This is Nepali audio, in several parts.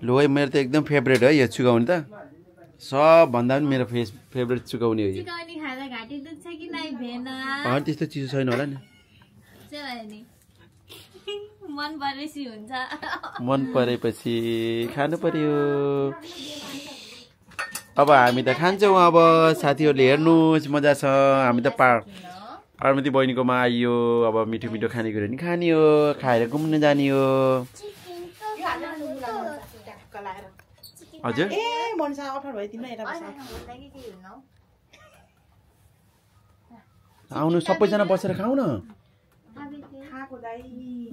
लो है मेरो त एकदम फेभरेट है यो चुकाउने त सबभन्दा पनि मेरो फेभरेट चुकाउने हो यो चुकाउने खाँदा घाँटी दुख्छ कि नै भेन त्यस्तो चिसो छैन होला नि मन परेपछि हुन्छ मन परेपछि खानु पर्यो अब हामी त खान्छौँ अब साथीहरूले हेर्नुहोस् मजा छ हामी त पार्वती बहिनीकोमा आइयो अब मिठो मिठो खानेकुरा नि खाने हो खाएर घुम्न जाने हो हजुर आउनु सबैजना बसेर खाऊ न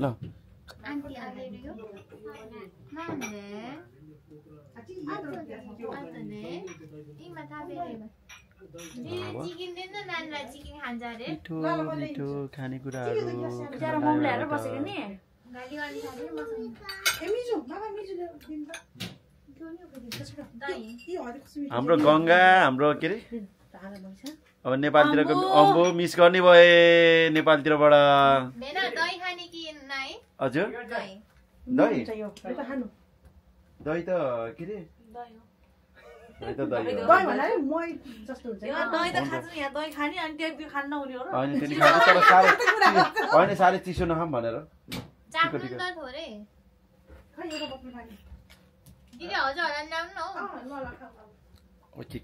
ल मिठो खानेकुराहरू हाम्रो गङ्गा हाम्रो के अरे अब नेपालतिरको अम्बो मिस गर्ने भए नेपालतिरबाट हजुर दही दही त के अरे होइन साह्रै चिसो नखाऊँ भनेर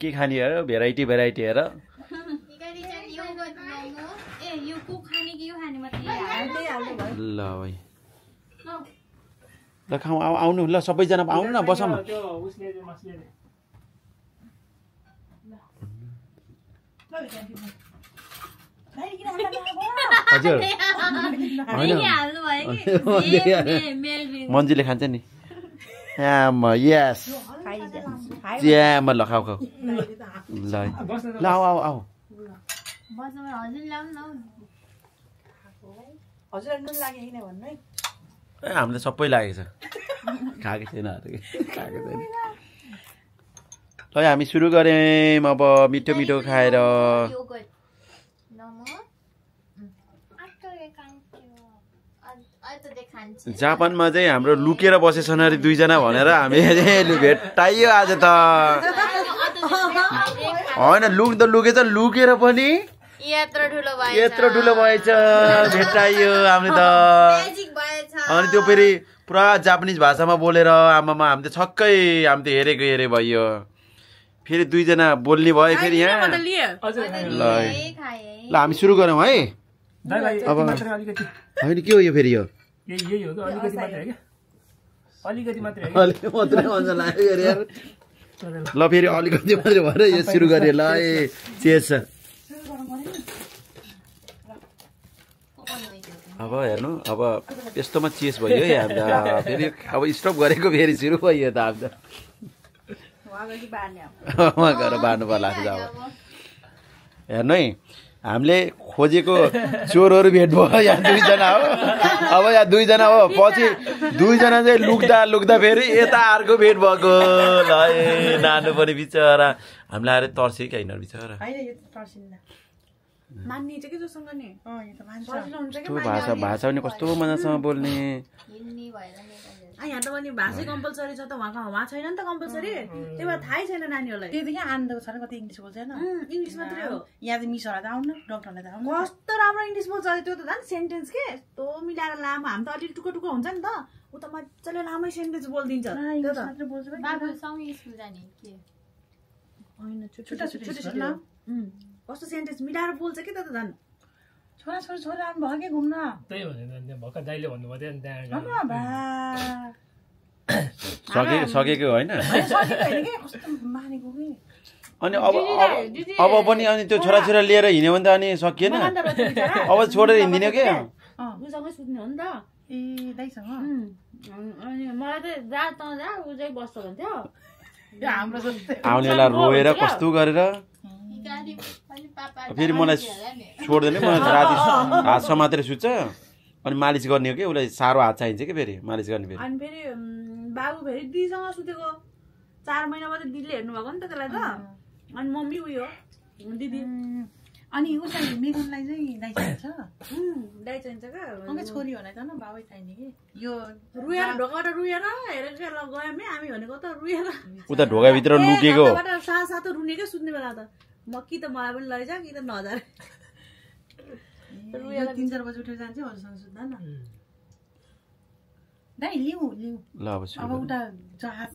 के खाने हेर भेराइटी हेर ल भाइ ल खाऊ आउनु ल सबैजना आउनु न बसौँ हजुर मन्जीले खान्छ नि यस च्याम ल खाऊ ल ल आऊ हामीलाई सबै लागेको छ खाएको छैन ल हामी सुरु गऱ्यौँ अब मिठो मिठो खाएर जापानमा चाहिँ हाम्रो लुकेर बसेछन् अरे दुईजना भनेर हामी भेटाइयो आज त होइन लुकेछ लुकेर पनि यत्रो ठुलो भएछ भेटाइयो हामीले त अनि त्यो फेरि पुरा जापानिज भाषामा बोलेर आमामा हामी त छक्कै हामी त हेरे भयो फेरि दुईजना बोल्ने भयो फेरि यहाँ ल हामी सुरु गरौँ है अब होइन के हो यो फेरि यो ल फेरि अलिकति मात्रै भएर यो सुरु गरे ल चेस अब हेर्नु अब यस्तोमा चेस भयो है हामी फेरि अब स्टप गरेको फेरि सुरु भयो त हामी त उहाँ गएर बार्नु पर्ला अब हेर्नु है हामीले खोजेको चोरहरू भेट भयो यहाँ दुईजना हो अब यहाँ दुईजना हो पछि दुईजना चाहिँ लुक्दा फेरि यता अर्को भेट भएको ल नानु पनि बिचरा हामीलाई आएर तर्से कि होइन बिचरा भाषा पनि कस्तो मजासँग बोल्ने यहाँ त पनि भाषै कम्पलसरी छ त उहाँ छैन नि त कम्पलसरी त्यही भएर थाहै छैन नानीहरूलाई त्यतिकै आनन्दको छ कति इङ्ग्लिस बोल्छ होइन इङ्ग्लिस मात्रै हो यहाँ त मिसहरूलाई त आउनु डक्टरलाई त आउनु कस्तो राम्रो इङ्ग्लिस बोल्छ त्यो त झन् सेन्टेन्स के यस्तो मिलाएर लामो हामी त अलिक टुक्रो हुन्छ नि त ऊ त मजाले लामै सेन्टेन्स बोलिदिन्छ कस्तो सेन्टेन्स मिलाएर बोल्छ कि त झन् छोरा आउनु भयो कि घुम्न त्यही भनेर भर्खर दाइले भन्नुभयो सकेको होइन अनि अब पनि अनि त्यो छोराछोरा लिएर हिँड्यो भने त अनि सकिएन अब छोडेर हिँडिदिने के उसँगै सुत्ने हो नि त ए दाइसँग अनि मलाई त जा त जा ऊ चाहिँ बस्छ भन्थ्यो हाम्रो जस्तै आउने बेला रोएर कस्तो गरेर फेरि मलाई छोड्दैन मलाई राति हातसम्म मात्रै सुत्छ अनि मालिस गर्ने हो कि उसलाई साह्रो हात चाहिन्छ कि फेरि मालिस गर्ने फेरि अनि फेरि बाबु फेरि दिदीसँग सुतेको 4 महिना मात्रै दिदीले हेर्नु भएको नि त त्यसलाई त अनि मम्मी उयो दिदी अनि उसलाई मेघनलाई चाहिँ दाइ चाहिन्छ दाइ चाहिन्छ क्या अन्त छोरी भने त न बाबै चाहिने कि यो रुएर ढोकाबाट रुएर हेरेर ल गयौँ है हामी भनेको त रुएर उता ढोकाभित्र लुकेको सातो रुनेकै सुत्ने बेला त म कि त मलाई पनि लैजा कि त नजार 3-4 बजी उठेर जान्छ अरूसँग सुत्दा न दाइ लिऊ ल अब उता जहाज